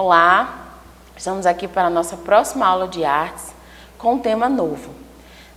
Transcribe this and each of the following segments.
Olá, estamos aqui para a nossa próxima aula de artes com um tema novo.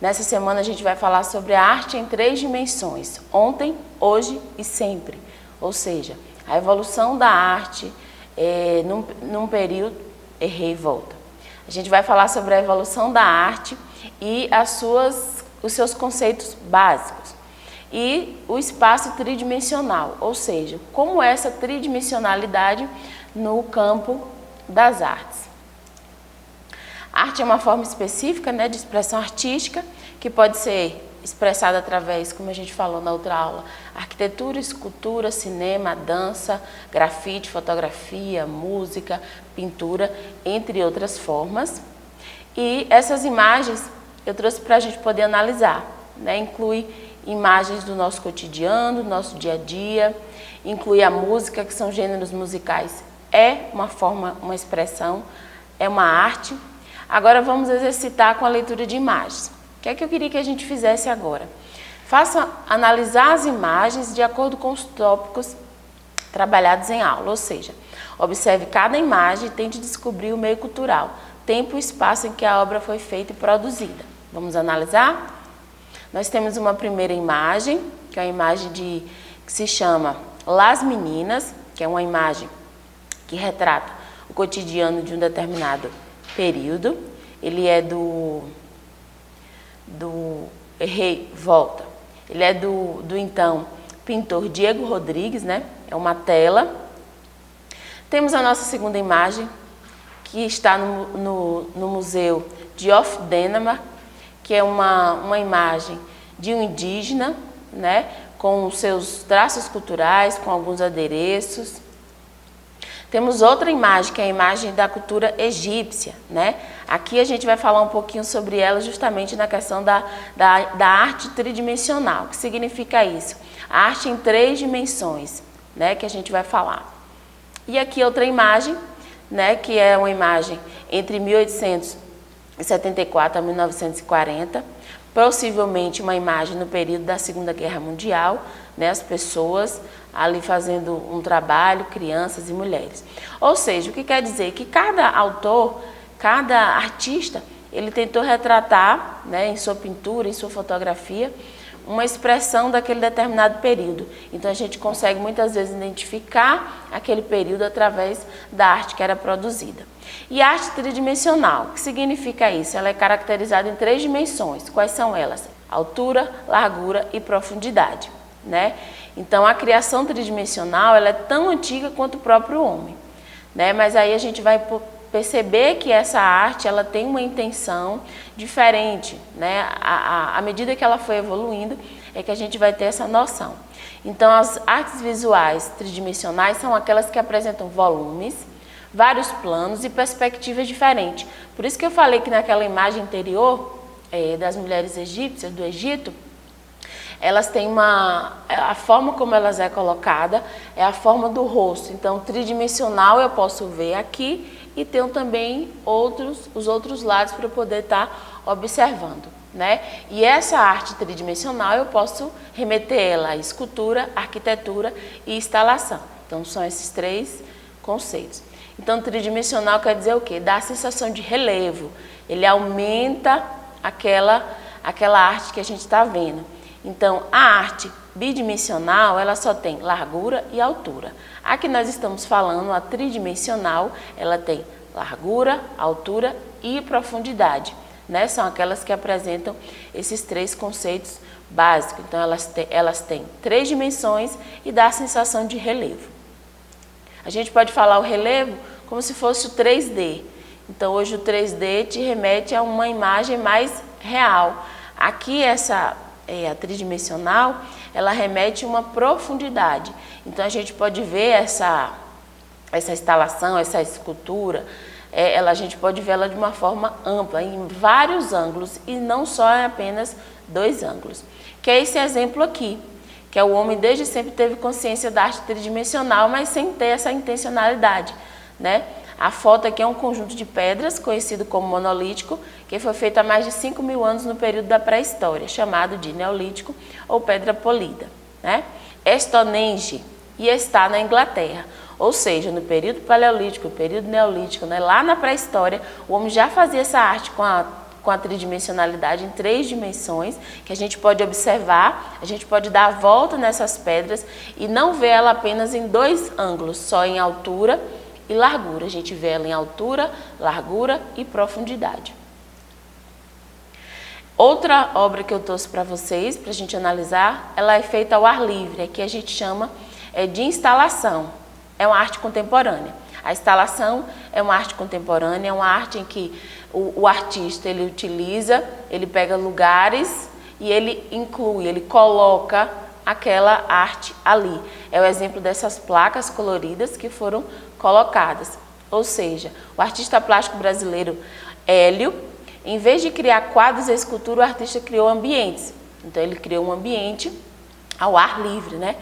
Nessa semana a gente vai falar sobre a arte em 3 dimensões, ontem, hoje e sempre. Ou seja, a evolução da arte num período, errei e volta. A gente vai falar sobre a evolução da arte e os seus conceitos básicos. E o espaço tridimensional, ou seja, como é essa tridimensionalidade no campo das artes. A arte é uma forma específica, de expressão artística que pode ser expressada através, como a gente falou na outra aula, arquitetura, escultura, cinema, dança, grafite, fotografia, música, pintura, entre outras formas. E essas imagens eu trouxe para a gente poder analisar, inclui imagens do nosso cotidiano, do nosso dia a dia, inclui a música, que são gêneros musicais. É uma forma, uma expressão, é uma arte. Agora vamos exercitar com a leitura de imagens. O que é que eu queria que a gente fizesse agora? Faça analisar as imagens de acordo com os tópicos trabalhados em aula, ou seja, observe cada imagem e tente descobrir o meio cultural, tempo e espaço em que a obra foi feita e produzida. Vamos analisar? Nós temos uma primeira imagem, que é a imagem que se chama Las Meninas, que é uma imagem que retrata o cotidiano de um determinado período. Ele é Ele é do então pintor Diego Rodrigues, É uma tela. Temos a nossa segunda imagem, que está no Museu de of Denemark, que é uma imagem de um indígena, com os seus traços culturais, com alguns adereços. Temos outra imagem, que é a imagem da cultura egípcia, Aqui a gente vai falar um pouquinho sobre ela justamente na questão da arte tridimensional. O que significa isso? A arte em 3 dimensões, que a gente vai falar. E aqui outra imagem, que é uma imagem entre 1874 a 1940, possivelmente uma imagem no período da Segunda Guerra Mundial, as pessoas ali fazendo um trabalho, crianças e mulheres. Ou seja, o que quer dizer? Que cada autor, cada artista, ele tentou retratar, em sua pintura, em sua fotografia, uma expressão daquele determinado período. Então a gente consegue muitas vezes identificar aquele período através da arte que era produzida. E a arte tridimensional, o que significa isso? Ela é caracterizada em 3 dimensões. Quais são elas? Altura, largura e profundidade, Então a criação tridimensional ela é tão antiga quanto o próprio homem, Mas aí a gente vai perceber que essa arte ela tem uma intenção diferente, À medida que ela foi evoluindo, é que a gente vai ter essa noção. Então, as artes visuais tridimensionais são aquelas que apresentam volumes, vários planos e perspectivas diferentes. Por isso que eu falei que naquela imagem anterior das mulheres egípcias, do Egito, elas têm a forma como elas é colocada é a forma do rosto. Então, tridimensional eu posso ver aqui e tenho também os outros lados para eu poder estar observando, E essa arte tridimensional eu posso remeter ela à escultura, arquitetura e instalação. Então, são esses 3 conceitos. Então, tridimensional quer dizer o quê? Dá a sensação de relevo. Ele aumenta aquela arte que a gente está vendo. Então, a arte bidimensional, ela só tem largura e altura. A que nós estamos falando, a tridimensional, ela tem largura, altura e profundidade, São aquelas que apresentam esses 3 conceitos básicos. Então, elas têm 3 dimensões e dá a sensação de relevo. A gente pode falar o relevo como se fosse o 3D. Então, hoje o 3D te remete a uma imagem mais real. Aqui, a tridimensional, ela remete a uma profundidade. Então, a gente pode ver essa instalação, essa escultura, a gente pode vê-la de uma forma ampla, em vários ângulos, e não só em apenas 2 ângulos. Que é esse exemplo aqui, que é o homem desde sempre teve consciência da arte tridimensional, mas sem ter essa intencionalidade, A foto aqui é um conjunto de pedras, conhecido como monolítico, que foi feito há mais de 5.000 anos no período da pré-história, chamado de neolítico ou pedra polida, Stonehenge, e está na Inglaterra. Ou seja, no período paleolítico, período neolítico, né, lá na pré-história, o homem já fazia essa arte com a tridimensionalidade em 3 dimensões, que a gente pode observar, a gente pode dar a volta nessas pedras e não ver ela apenas em 2 ângulos, só em altura e largura. A gente vê ela em altura, largura e profundidade. Outra obra que eu trouxe para vocês, para a gente analisar, ela é feita ao ar livre. Aqui a gente chama de instalação. É uma arte contemporânea. A instalação é uma arte contemporânea, é uma arte em que o artista ele utiliza, ele pega lugares e ele inclui, ele coloca aquela arte ali. É o exemplo dessas placas coloridas que foram colocadas. Ou seja, o artista plástico brasileiro Hélio, em vez de criar quadros e escultura, o artista criou ambientes. Então ele criou um ambiente ao ar livre, né?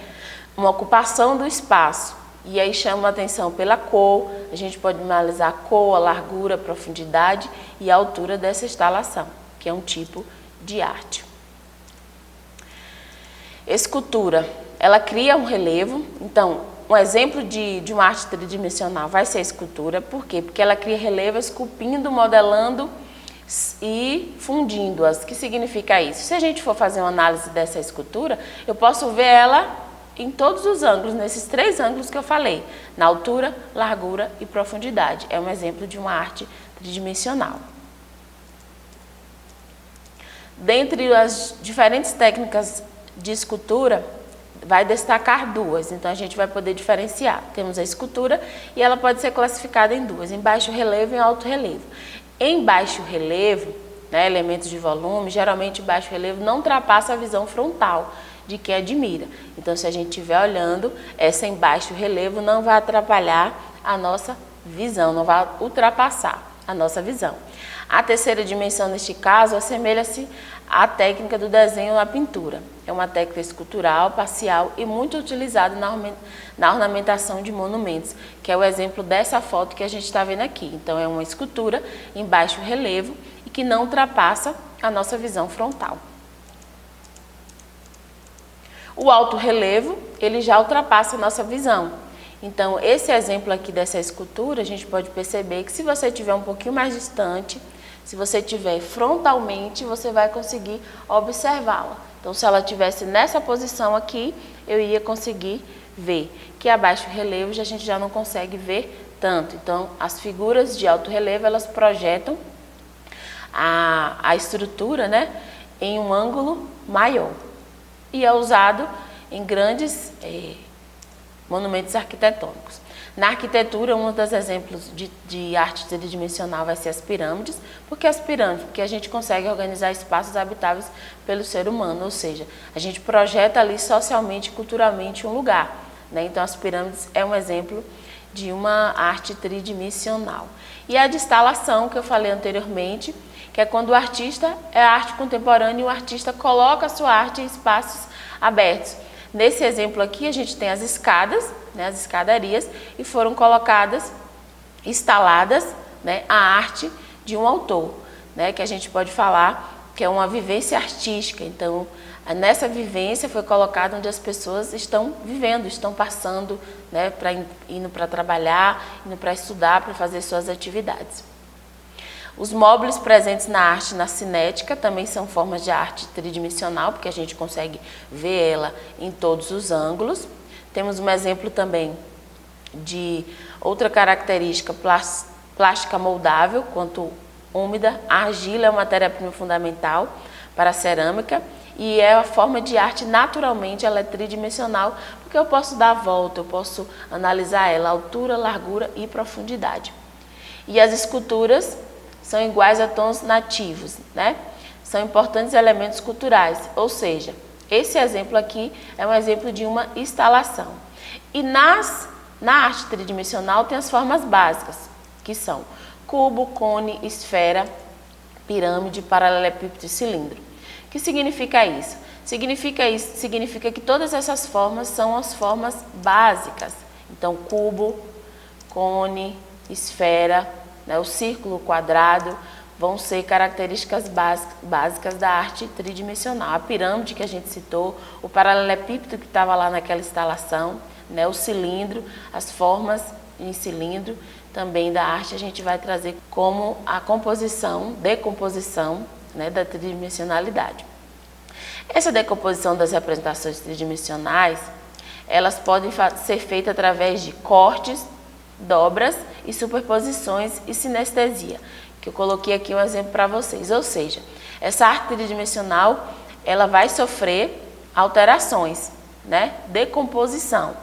Uma ocupação do espaço. E aí chama a atenção pela cor, a gente pode analisar a cor, a largura, a profundidade e a altura dessa instalação, que é um tipo de arte. Escultura, ela cria um relevo, então um exemplo de uma arte tridimensional vai ser a escultura, por quê? Porque ela cria relevo esculpindo, modelando e fundindo-as. O que significa isso? Se a gente for fazer uma análise dessa escultura, eu posso ver ela em todos os ângulos, nesses 3 ângulos que eu falei, na altura, largura e profundidade. É um exemplo de uma arte tridimensional. Dentre as diferentes técnicas de escultura, vai destacar 2, então a gente vai poder diferenciar. Temos a escultura e ela pode ser classificada em 2, em baixo relevo e em alto relevo. Em baixo relevo, né, elementos de volume, geralmente baixo relevo não ultrapassa a visão frontal de quem admira. Então, se a gente estiver olhando, essa em baixo relevo não vai atrapalhar a nossa visão, não vai ultrapassar a nossa visão. A terceira dimensão, neste caso, assemelha-se à técnica do desenho na pintura. É uma técnica escultural, parcial e muito utilizada na ornamentação de monumentos, que é o exemplo dessa foto que a gente está vendo aqui. Então, é uma escultura em baixo relevo e que não ultrapassa a nossa visão frontal. O alto relevo, ele já ultrapassa a nossa visão. Então, esse exemplo aqui dessa escultura, a gente pode perceber que se você estiver um pouquinho mais distante, se você estiver frontalmente, você vai conseguir observá-la. Então, se ela estivesse nessa posição aqui, eu ia conseguir ver. Que abaixo relevo a gente já não consegue ver tanto. Então, as figuras de alto relevo, elas projetam a estrutura, né, em um ângulo maior. E é usado em grandes monumentos arquitetônicos. Na arquitetura, um dos exemplos de arte tridimensional vai ser as pirâmides. Por que as pirâmides? Porque a gente consegue organizar espaços habitáveis pelo ser humano, ou seja, a gente projeta ali socialmente e culturalmente um lugar, né? Então, as pirâmides é um exemplo de uma arte tridimensional. E a de instalação, que eu falei anteriormente, que é quando o artista é arte contemporânea e o artista coloca a sua arte em espaços abertos. Nesse exemplo aqui, a gente tem as escadas, né, as escadarias, e foram colocadas, instaladas, né, a arte de um autor, né, que a gente pode falar que é uma vivência artística. Então, nessa vivência foi colocado onde as pessoas estão vivendo, estão passando, né, indo para trabalhar, indo para estudar, para fazer suas atividades. Os móveis presentes na arte, na cinética, também são formas de arte tridimensional, porque a gente consegue ver ela em todos os ângulos. Temos um exemplo também de outra característica plástica moldável, quanto úmida. A argila é uma matéria-prima fundamental para a cerâmica e é a forma de arte, naturalmente, ela é tridimensional, porque eu posso dar a volta, eu posso analisar ela, altura, largura e profundidade. E as esculturas são iguais a tons nativos, né? São importantes elementos culturais, ou seja, esse exemplo aqui é um exemplo de uma instalação. E na arte tridimensional tem as formas básicas, que são cubo, cone, esfera, pirâmide, paralelepípedo e cilindro. O que significa isso? Significa que todas essas formas são as formas básicas. Então, cubo, cone, esfera, né, o círculo, o quadrado, vão ser características básicas da arte tridimensional. A pirâmide que a gente citou, o paralelepípedo que estava lá naquela instalação, né, o cilindro, as formas em cilindro também da arte a gente vai trazer como a decomposição, né, da tridimensionalidade. Essa decomposição das representações tridimensionais, elas podem ser feitas através de cortes, dobras e superposições e sinestesia, que eu coloquei aqui um exemplo para vocês. Ou seja, essa arte tridimensional, ela vai sofrer alterações, né? Decomposição,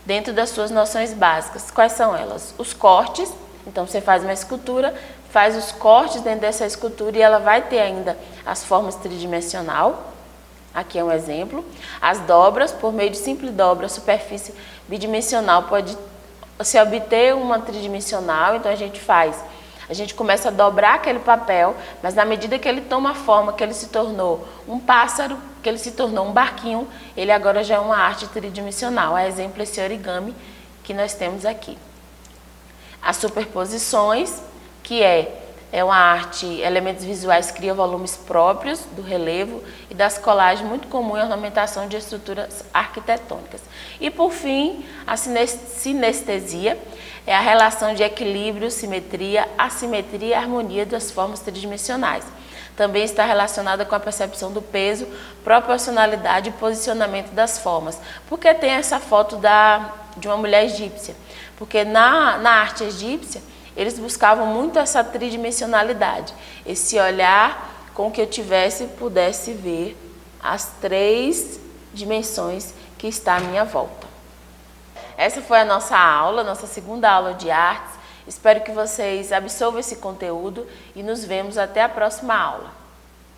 dentro das suas noções básicas. Quais são elas? Os cortes, então você faz uma escultura, faz os cortes dentro dessa escultura e ela vai ter ainda as formas tridimensional. Aqui é um exemplo. As dobras, por meio de simples dobra, a superfície bidimensional pode se obter uma tridimensional, então a gente começa a dobrar aquele papel, mas na medida que ele toma forma, que ele se tornou um pássaro, que ele se tornou um barquinho, ele agora já é uma arte tridimensional. A exemplo esse origami que nós temos aqui. As superposições, que é uma arte, elementos visuais criam volumes próprios do relevo e das colagens, muito comum em ornamentação de estruturas arquitetônicas. E por fim, a sinestesia é a relação de equilíbrio, simetria, assimetria e harmonia das formas tridimensionais. Também está relacionada com a percepção do peso, proporcionalidade e posicionamento das formas. Por que tem essa foto de uma mulher egípcia? Porque na arte egípcia, eles buscavam muito essa tridimensionalidade, esse olhar com que eu pudesse ver as 3 dimensões que está à minha volta. Essa foi a nossa aula, nossa segunda aula de artes. Espero que vocês absorvam esse conteúdo e nos vemos até a próxima aula.